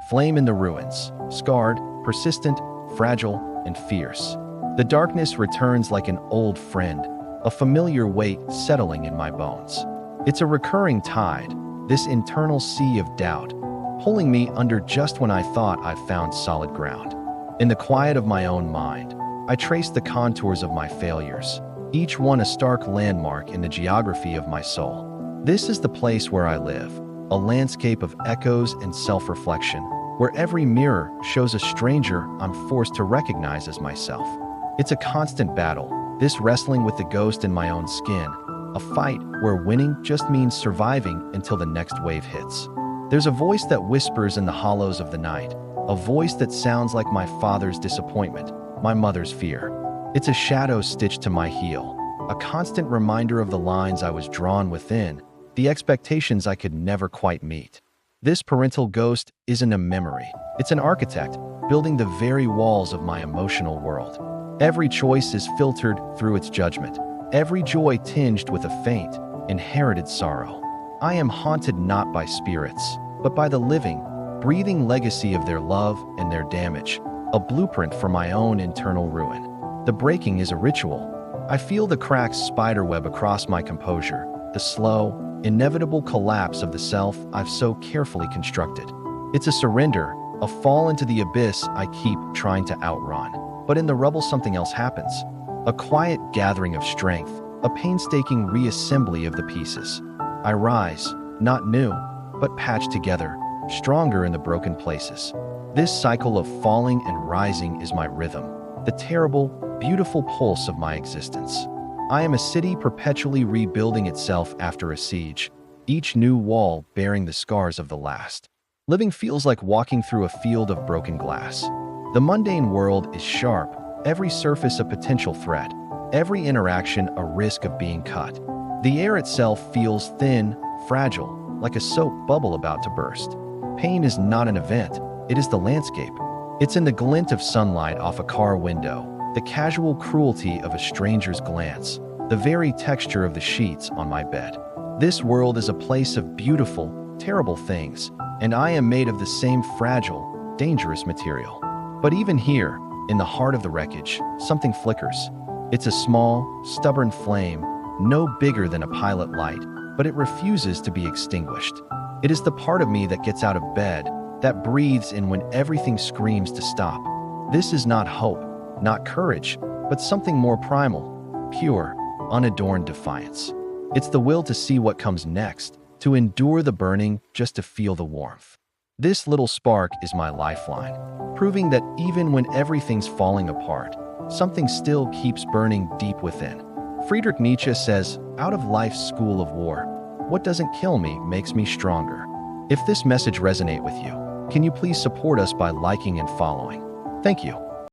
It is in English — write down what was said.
Flame in the ruins, scarred, persistent, fragile, and fierce. The darkness returns like an old friend, a familiar weight settling in my bones. It's a recurring tide, this internal sea of doubt, pulling me under just when I thought I found solid ground. In the quiet of my own mind, I trace the contours of my failures, each one a stark landmark in the geography of my soul. This is the place where I live, a landscape of echoes and self-reflection, where every mirror shows a stranger I'm forced to recognize as myself. It's a constant battle, this wrestling with the ghost in my own skin, a fight where winning just means surviving until the next wave hits. There's a voice that whispers in the hollows of the night, a voice that sounds like my father's disappointment, my mother's fear. It's a shadow stitched to my heel, a constant reminder of the lines I was drawn within, the expectations I could never quite meet. This parental ghost isn't a memory. It's an architect, building the very walls of my emotional world. Every choice is filtered through its judgment, every joy tinged with a faint, inherited sorrow. I am haunted not by spirits, but by the living, breathing legacy of their love and their damage, a blueprint for my own internal ruin. The breaking is a ritual. I feel the cracks spiderweb across my composure, the slow, inevitable collapse of the self I've so carefully constructed. It's a surrender, a fall into the abyss I keep trying to outrun. But in the rubble something else happens. A quiet gathering of strength, a painstaking reassembly of the pieces. I rise, not new, but patched together, stronger in the broken places. This cycle of falling and rising is my rhythm, the terrible, beautiful pulse of my existence. I am a city perpetually rebuilding itself after a siege, each new wall bearing the scars of the last. Living feels like walking through a field of broken glass. The mundane world is sharp, every surface a potential threat, every interaction a risk of being cut. The air itself feels thin, fragile, like a soap bubble about to burst. Pain is not an event, it is the landscape. It's in the glint of sunlight off a car window, the casual cruelty of a stranger's glance, the very texture of the sheets on my bed. This world is a place of beautiful, terrible things, and I am made of the same fragile, dangerous material. But even here, in the heart of the wreckage, something flickers. It's a small, stubborn flame, no bigger than a pilot light, but it refuses to be extinguished. It is the part of me that gets out of bed, that breathes in when everything screams to stop. This is not hope, not courage, but something more primal, pure, unadorned defiance. It's the will to see what comes next, to endure the burning just to feel the warmth. This little spark is my lifeline, proving that even when everything's falling apart, something still keeps burning deep within. Friedrich Nietzsche says, out of life's school of war, what doesn't kill me makes me stronger. If this message resonates with you, can you please support us by liking and following? Thank you.